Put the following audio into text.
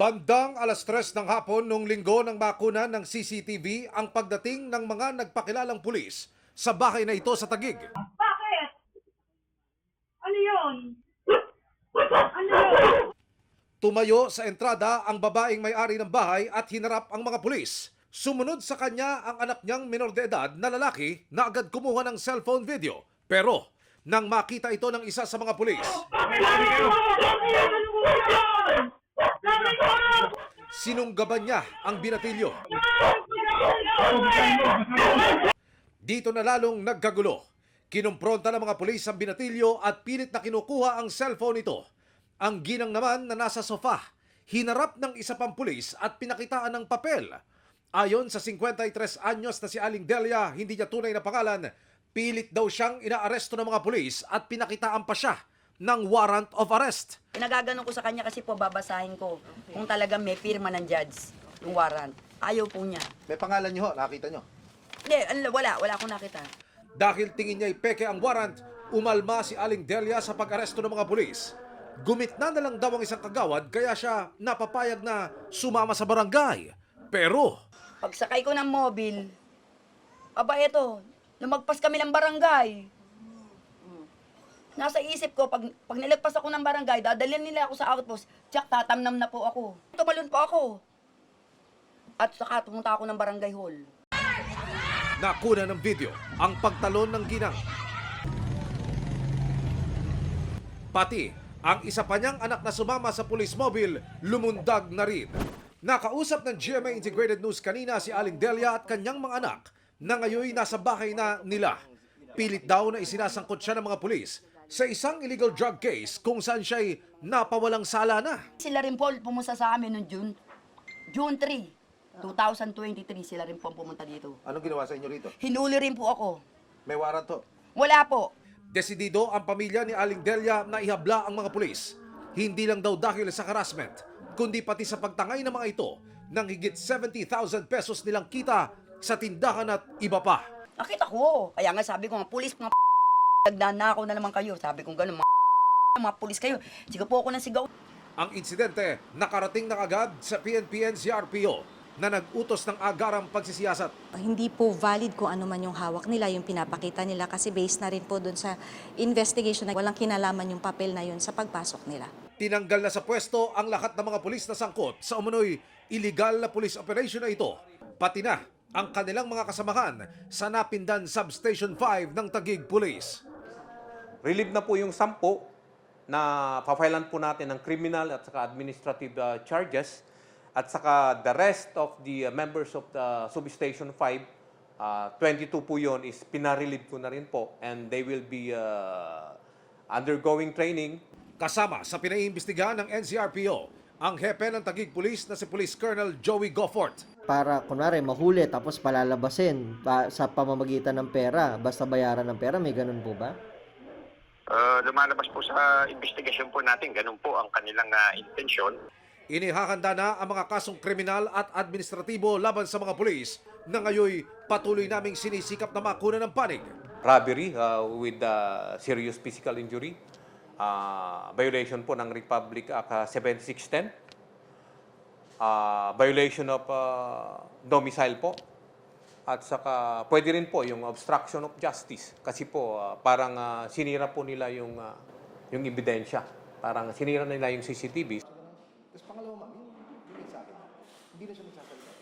Bandang alas 3 ng hapon nung linggo nang makuna ng CCTV ang pagdating ng mga nagpakilalang pulis sa bahay na ito sa Taguig. Bakit? Ano yun? Ano yun? Tumayo sa entrada ang babaeng may-ari ng bahay at hinarap ang mga pulis. Sumunod sa kanya ang anak niyang minor de edad na lalaki na agad kumuha ng cellphone video. Pero nang makita ito ng isa sa mga pulis, sinunggaban niya ang binatilyo. Dito na lalong nagkagulo. Kinumpronta ng mga pulis ang binatilyo at pilit na kinukuha ang cellphone nito. Ang ginang naman na nasa sofa, hinarap ng isa pang pulis at pinakitaan ng papel. Ayon sa 53 anyos na si Aling Delia, hindi niya tunay na pangalan, pilit daw siyang inaaresto ng mga pulis at pinakitaan pa siya ng warrant of arrest. Pinagaganon ko sa kanya kasi po babasahin ko kung talagang may firma ng judge, yung warrant. Ayaw po niya. May pangalan niyo, nakita niyo? Hindi, wala akong nakita. Dahil tingin niya peke ang warrant, umalma si Aling Delia sa pag-aresto ng mga pulis. Gumitna na lang daw ang isang kagawad kaya siya napapayag na sumama sa barangay. Pero Pagsakay ko ng mobil, aba eto, lumagpas kami ng barangay. Nasa isip ko, pag nilagpas ako ng barangay, dadalhin nila ako sa outpost, tsak, tatamnam na po ako. Tumalon po ako. At saka pumunta ako ng barangay hall. nakuna ng video ang pagtalon ng ginang. Pati ang isa pa niyang anak na sumama sa police mobile, lumundag na rin. Nakausap ng GMA Integrated News kanina si Aling Delia at kanyang mga anak na ngayon nasa bahay na nila. Pilit daw na isinasangkot siya ng mga pulis sa isang illegal drug case kung saan siya'y napawalang sala na. Sila rin po pumunta sa amin noong June 3, 2023, sila rin po pumunta dito. Anong ginawa sa inyo rito? Hinuli rin po ako. May warrant to. Wala po. Desidido ang pamilya ni Aling Delia na ihabla ang mga pulis. Hindi lang daw dahil sa harassment, kundi pati sa pagtangay ng mga ito ng higit 70,000 pesos nilang kita sa tindahan at iba pa. Nakita ko. Kaya nga sabi ko, mga pulis, mga nagdanakaw na naman kayo. Sabi ko gano'n, mga pulis kayo. Sigaw po ako ng sigaw. Ang insidente nakarating na agad sa PNP-NCRPO na nag-utos ng agarang pagsisiyasat. Hindi po valid kung ano man yung hawak nila, yung pinapakita nila kasi based na rin po doon sa investigation na walang kinalaman yung papel na yun sa pagpasok nila. Tinanggal na sa pwesto ang lahat ng mga pulis na sangkot sa umunoy illegal na police operation na ito. Pati na ang kanilang mga kasamahan sa Napindan Substation 5 ng Taguig Police. Relieve na po yung 10 na pa-filean po natin ng criminal at saka administrative charges at saka the rest of the members of the Substation 5, 22 po yun is pinarelieve ko na rin po and they will be undergoing training. Kasama sa pinaiimbestigahan ng NCRPO ang hepe ng Taguig Police na si Police Colonel Joey Goffort. Para kunwari mahuli tapos palalabasin sa pamamagitan ng pera, basta bayaran ng pera, may ganun po ba? Lumalabas po sa investigasyon po natin, ganun po ang kanilang intensyon. Inihahanda na ang mga kasong kriminal at administratibo laban sa mga pulis na ngayoy patuloy naming sinisikap na makuna ng panig. Robbery with serious physical injury, violation po ng Republic Act 7610, violation of domicile po, at saka pwede rin po yung obstruction of justice kasi po parang sinira po nila yung ebidensya, parang sinira nila yung CCTV. Tapos pangalawa, ma'am, yung sa akin, hindi na siya nagsasalita.